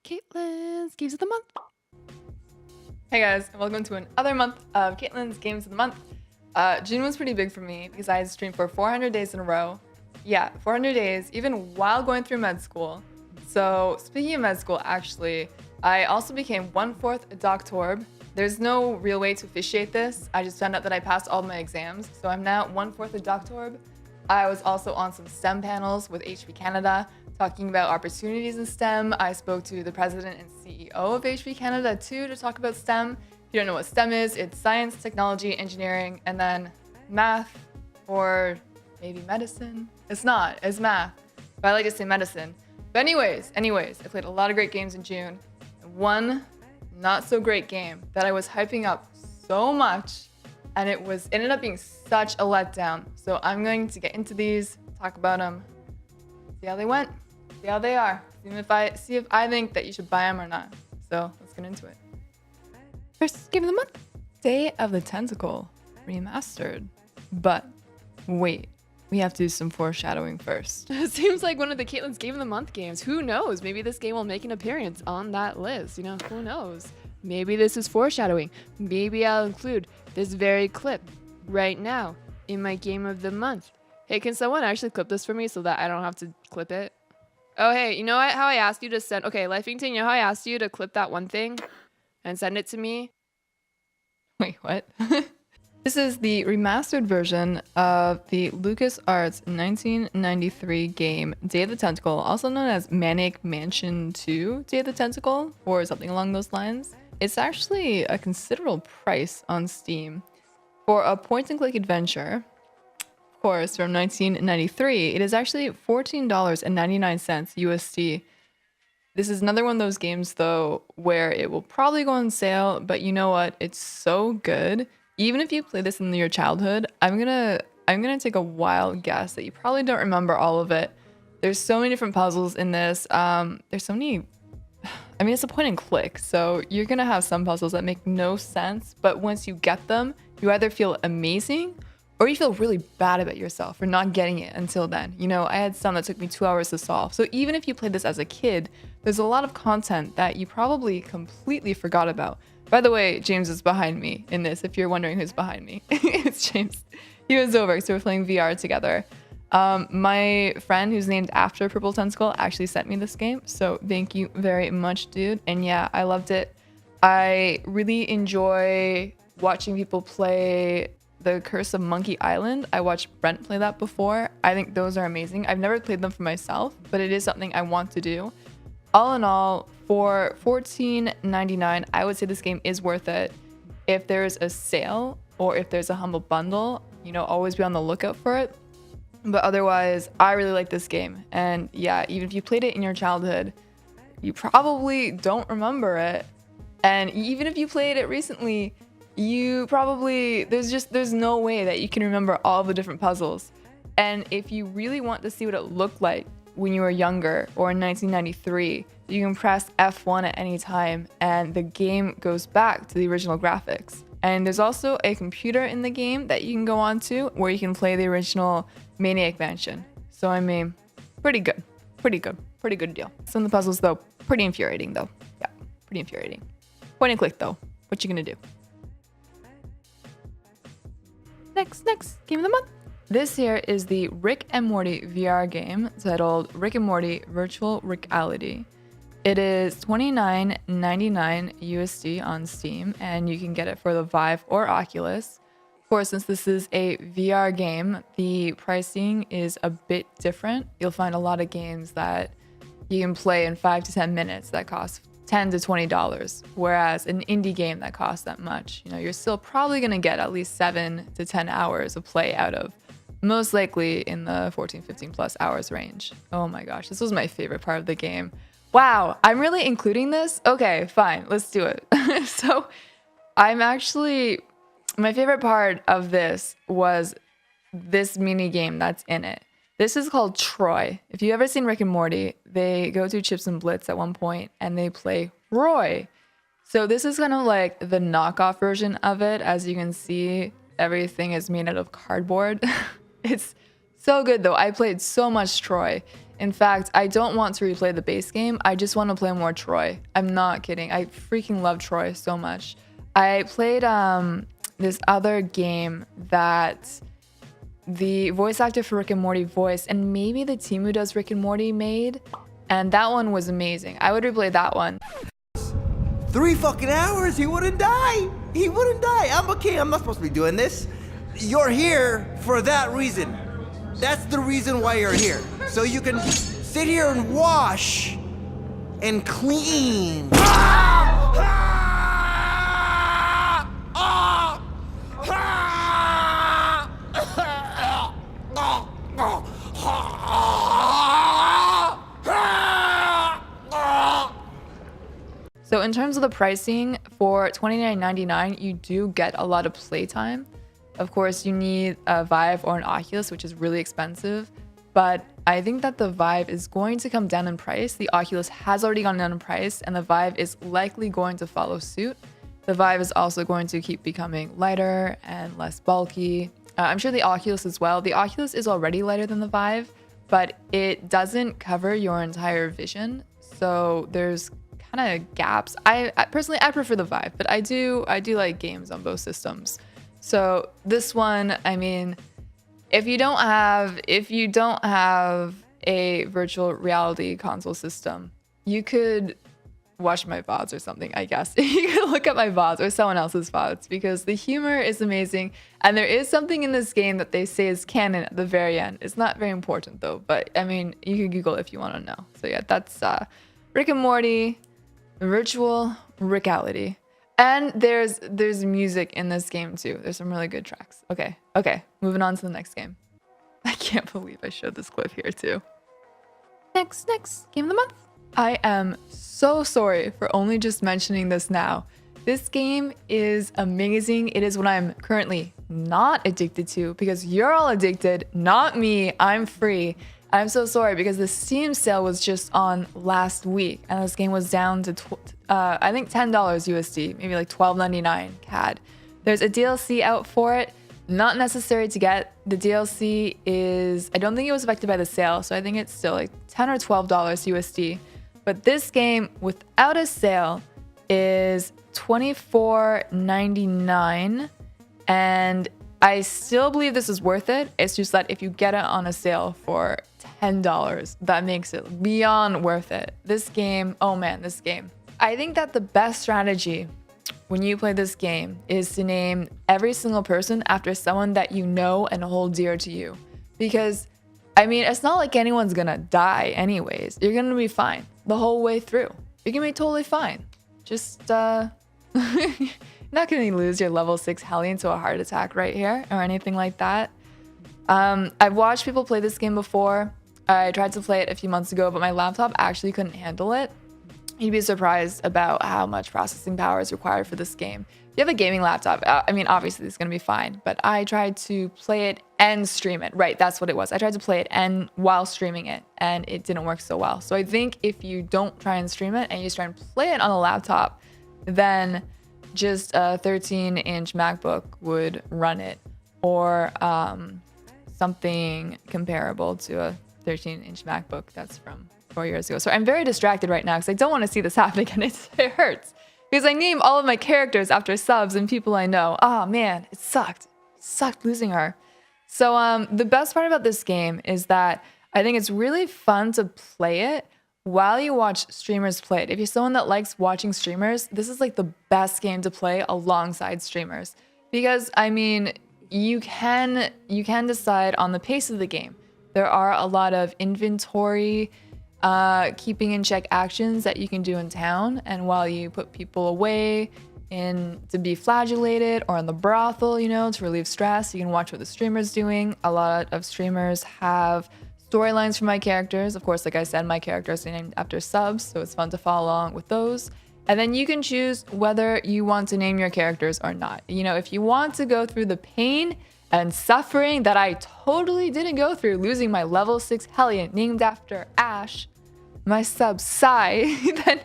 Kaitlyn's Games of the Month. Hey guys, and welcome to another month of Kaitlyn's Games of the Month. June was pretty big for me because I had streamed for 400 days in a row. Yeah, 400 days, even while going through med school. So speaking of med school, actually, I also became 1/4 a doctorb. There's no real way to officiate this. I just found out that I passed all my exams, so I'm now 1/4 a doctorb. I was also on some STEM panels with HP Canada, talking about opportunities in STEM. I spoke to the president and CEO of HP Canada too to talk about STEM. If you don't know what STEM is, it's science, technology, engineering, and then math, or maybe medicine. It's not, it's math, but I like to say medicine. But anyways, I played a lot of great games in June. One not so great game that I was hyping up so much, and it ended up being such a letdown. So I'm going to get into these, talk about them, see how they went, see how they are, see if I think that you should buy them or not. So let's get into it. First game of the month, Day of the Tentacle remastered. But wait, we have to do some foreshadowing first. It seems like one of the Kaitlyn's Game of the Month games. Who knows? Maybe this game will make an appearance on that list. You know, who knows? Maybe this is foreshadowing. Maybe I'll include this very clip right now in my Game of the Month. Hey, can someone actually clip this for me so that I don't have to clip it? Oh, hey, you know what? How I asked you to send... Okay, Lifington, you know how I asked you to clip that one thing and send it to me? Wait, what? This is the remastered version of the LucasArts 1993 game Day of the Tentacle, also known as Manic Mansion 2 Day of the Tentacle, or something along those lines. It's actually a considerable price on Steam. For a point-and-click adventure, of course, from 1993, it is actually $14.99 USD. This is another one of those games, though, where it will probably go on sale, but you know what? It's so good. Even if you play this in your childhood, I'm gonna take a wild guess that you probably don't remember all of it. There's so many different puzzles in this. There's so many. I mean, it's a point and click, so you're gonna have some puzzles that make no sense, but once you get them, you either feel amazing or you feel really bad about yourself for not getting it until then. You know, I had some that took me 2 hours to solve. So even if you played this as a kid, there's a lot of content that you probably completely forgot about. By the way, James is behind me in this, if you're wondering who's behind me. It's James. He was over, so we're playing VR together. My friend, who's named after Purple Tentacle, actually sent me this game, so thank you very much, dude. And yeah, I loved it. I really enjoy watching people play The Curse of Monkey Island. I watched Brent play that before. I think those are amazing. I've never played them for myself, but it is something I want to do. All in all, for $14.99, I would say this game is worth it. If there's a sale or if there's a humble bundle, you know, always be on the lookout for it. But otherwise, I really like this game. And yeah, even if you played it in your childhood, you probably don't remember it. And even if you played it recently, you probably, there's no way that you can remember all the different puzzles. And if you really want to see what it looked like when you were younger or in 1993, you can press F1 at any time and the game goes back to the original graphics. And there's also a computer in the game that you can go on to where you can play the original Maniac Mansion. So I mean, pretty good deal. Some of the puzzles though, pretty infuriating though. Yeah, pretty infuriating. Point and click though, what you gonna do? Next, game of the month. This here is the Rick and Morty VR game titled Rick and Morty Virtual Reality. It is $29.99 USD on Steam, and you can get it for the Vive or Oculus. Of course, since this is a VR game, the pricing is a bit different. You'll find a lot of games that you can play in 5 to 10 minutes that cost $10 to $20, whereas an indie game that costs that much, you know, you're still probably going to get at least 7 to 10 hours of play out of. Most likely in the 14, 15 plus hours range. Oh my gosh, this was my favorite part of the game. Wow, I'm really including this? Okay, fine, let's do it. So my favorite part of this was this mini game that's in it. This is called Troy. If you've ever seen Rick and Morty, they go to Chips and Blitz at one point and they play Roy. So this is kind of like the knockoff version of it. As you can see, everything is made out of cardboard. It's so good though. I played so much Troy. In fact, I don't want to replay the base game. I just want to play more Troy. I'm not kidding. I freaking love Troy so much. I played this other game that the voice actor for Rick and Morty voiced, and maybe the team who does Rick and Morty made, and that one was amazing. I would replay that one. 3 fucking hours, he wouldn't die. He wouldn't die. I'm okay, I'm not supposed to be doing this. You're here for that reason. That's the reason why you're here. So you can sit here and wash and clean. So in terms of the pricing, for $29.99, you do get a lot of playtime. Of course, you need a Vive or an Oculus, which is really expensive. But I think that the Vive is going to come down in price. The Oculus has already gone down in price, and the Vive is likely going to follow suit. The Vive is also going to keep becoming lighter and less bulky. I'm sure the Oculus as well. The Oculus is already lighter than the Vive, but it doesn't cover your entire vision. So there's kind of gaps. I personally prefer the Vive, but I do like games on both systems. So this one, I mean, if you don't have a virtual reality console system, you could watch my VODs or something, I guess. You could look at my VODs or someone else's VODs, because the humor is amazing, and there is something in this game that they say is canon at the very end. It's not very important though, but I mean, you can Google if you want to know. So yeah, that's Rick and Morty virtual reality. And there's music in this game too. There's some really good tracks. Okay, moving on to the next game. I can't believe I showed this clip here too. Next game of the month. I am so sorry for only just mentioning this now. This game is amazing. It is what I'm currently not addicted to, because you're all addicted, not me. I'm free. I'm so sorry, because the Steam sale was just on last week, and this game was down to I think $10 USD, maybe like $12.99 CAD. There's a DLC out for it. Not necessary to get. The DLC is, I don't think it was affected by the sale, so I think it's still like $10 or $12 USD. But this game without a sale is $24.99, and I still believe this is worth it. It's just that if you get it on a sale for $10, that makes it beyond worth it. This game, oh man, this game. I think that the best strategy when you play this game is to name every single person after someone that you know and hold dear to you. Because, I mean, it's not like anyone's gonna die anyways. You're gonna be fine the whole way through. You're gonna be totally fine. Just, you're not gonna lose your level 6 Hellion to a heart attack right here or anything like that. I've watched people play this game before. I tried to play it a few months ago, but my laptop actually couldn't handle it. You'd be surprised about how much processing power is required for this game. If you have a gaming laptop, I mean, obviously it's gonna be fine, but I tried to play it and stream it. Right, that's what it was. I tried to play it and while streaming it, and it didn't work so well. So I think if you don't try and stream it and you just try and play it on a laptop, then just a 13-inch MacBook would run it, or something comparable to a 13-inch MacBook that's from 4 years ago. So I'm very distracted right now because I don't want to see this happen again. It hurts because I name all of my characters after subs and people I know. Oh man, it sucked. It sucked losing her. So the best part about this game is that I think it's really fun to play it while you watch streamers play it. If you're someone that likes watching streamers, this is like the best game to play alongside streamers, because I mean, you can decide on the pace of the game. There are a lot of inventory keeping in check actions that you can do in town, and while you put people away to be flagellated or in the brothel, you know, to relieve stress, you can watch what the streamer's doing. A lot of streamers have storylines for my characters. Of course, like I said, my characters are named after subs, so it's fun to follow along with those. And then you can choose whether you want to name your characters or not. You know, if you want to go through the pain and suffering that I totally didn't go through, losing my level 6 Hellion named after Ash, my sub Sai, then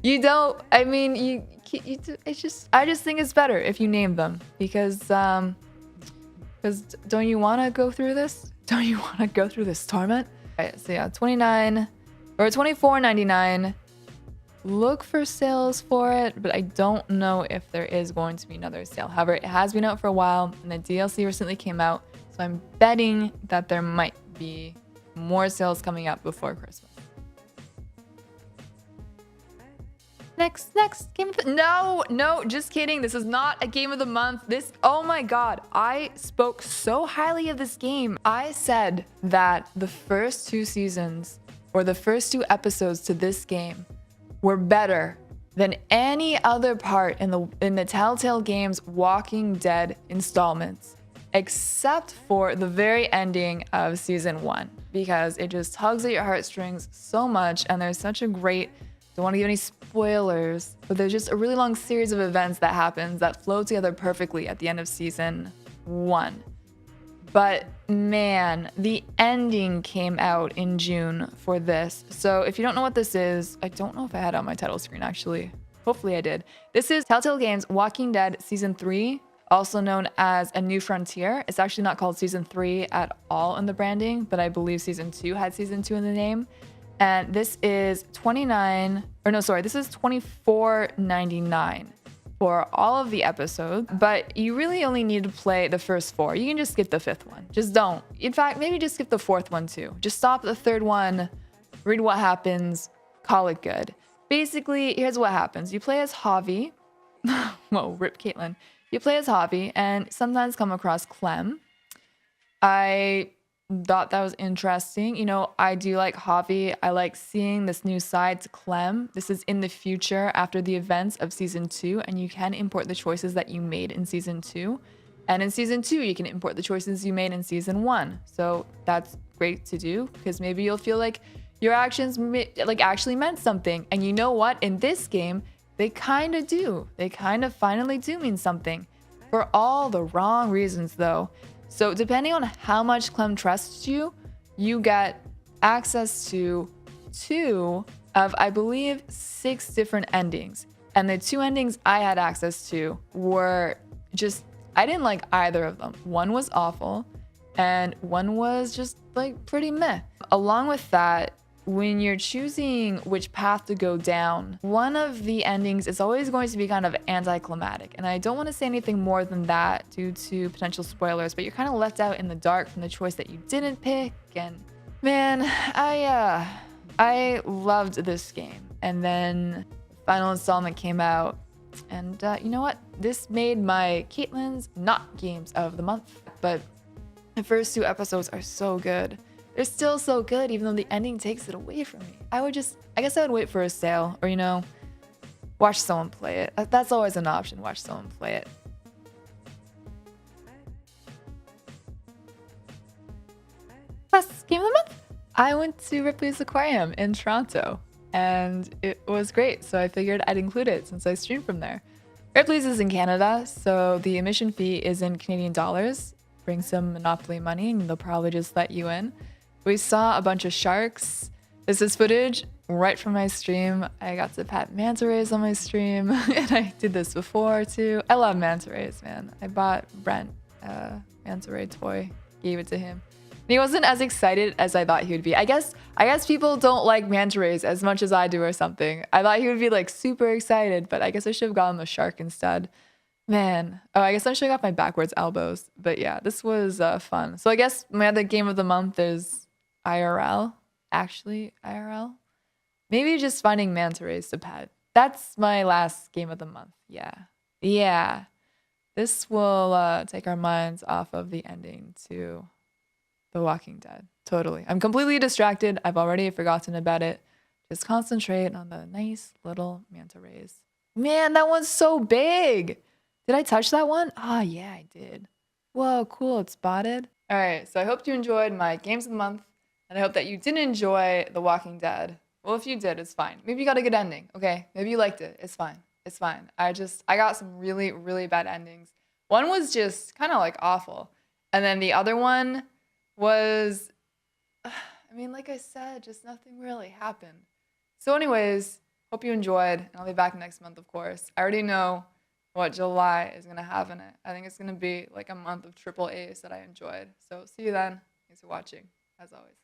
you don't, I mean, I just think it's better if you name them, because don't you want to go through this? Don't you want to go through this torment? Right, so yeah, 29 or 24.99. Look for sales for it, but I don't know if there is going to be another sale. However, it has been out for a while, and the DLC recently came out, so I'm betting that there might be more sales coming up before Christmas. Next game of the... No, just kidding. This is not a game of the month. Oh my god, I spoke so highly of this game. I said that the first 2 seasons, or the first 2 episodes to this game, were better than any other part in the Telltale Games Walking Dead installments, except for the very ending of season 1, because it just tugs at your heartstrings so much, and there's such a great... Don't want to give any spoilers, but there's just a really long series of events that happens that flow together perfectly at the end of season 1. But man, the ending came out in June for this. So if you don't know what this is, I don't know if I had it on my title screen actually. Hopefully I did. This is Telltale Games Walking Dead Season 3, also known as A New Frontier. It's actually not called Season 3 at all in the branding, but I believe Season 2 had Season 2 in the name. And this is this is $24.99 for all of the episodes, but you really only need to play the first 4. You can just skip the 5th one. Just don't. In fact, maybe just skip the 4th one too. Just stop at the 3rd one, read what happens, call it good. Basically, here's what happens. You play as Javi. Whoa, rip Kaitlyn. You play as Javi and sometimes come across Clem. I thought that was interesting. You know, I do like Javi. I like seeing this new side to Clem. This is in the future after the events of season 2, and you can import the choices that you made in season 2. And in season 2, you can import the choices you made in season 1. So that's great to do, because maybe you'll feel like your actions actually meant something. And you know what? In this game, they kind of do. They kind of finally do mean something. For all the wrong reasons, though. So depending on how much Clem trusts you, you get access to 2 of, I believe, 6 different endings. And the 2 endings I had access to were just, I didn't like either of them. One was awful, and one was just like pretty meh. Along with that, when you're choosing which path to go down, one of the endings is always going to be kind of anticlimactic. And I don't want to say anything more than that due to potential spoilers, but you're kind of left out in the dark from the choice that you didn't pick. And man, I loved this game. And then the final installment came out, and you know what? This made my Kaitlyn's not games of the month, but the first 2 episodes are so good. They're still so good, even though the ending takes it away from me. I guess I would wait for a sale, or, you know, watch someone play it. That's always an option, watch someone play it. Last game of the month, I went to Ripley's Aquarium in Toronto, and it was great, so I figured I'd include it since I stream from there. Ripley's is in Canada, so the admission fee is in Canadian dollars. Bring some Monopoly money, and they'll probably just let you in. We saw a bunch of sharks. This is footage right from my stream. I got to pet manta rays on my stream, and I did this before too. I love manta rays, man. I bought Brent a manta ray toy, gave it to him. And he wasn't as excited as I thought he would be. I guess people don't like manta rays as much as I do or something. I thought he would be like super excited, but I guess I should have gotten him a shark instead. Man. Oh, I guess I'm showing off my backwards elbows. But yeah, this was fun. So I guess my other game of the month is IRL. Actually, IRL. Maybe just finding manta rays to pet. That's my last game of the month. Yeah. This will take our minds off of the ending to The Walking Dead. Totally. I'm completely distracted. I've already forgotten about it. Just concentrate on the nice little manta rays. Man, that one's so big. Did I touch that one? Oh, yeah, I did. Whoa, cool. It's spotted. All right. So I hope you enjoyed my games of the month. And I hope that you didn't enjoy The Walking Dead. Well, if you did, it's fine. Maybe you got a good ending. Okay. Maybe you liked it. It's fine. It's fine. I got some really, really bad endings. One was just kind of like awful. And then the other one was, I mean, like I said, just nothing really happened. So anyways, hope you enjoyed. And I'll be back next month, of course. I already know what July is going to have in it. I think it's going to be like a month of triple A's that I enjoyed. So see you then. Thanks for watching, as always.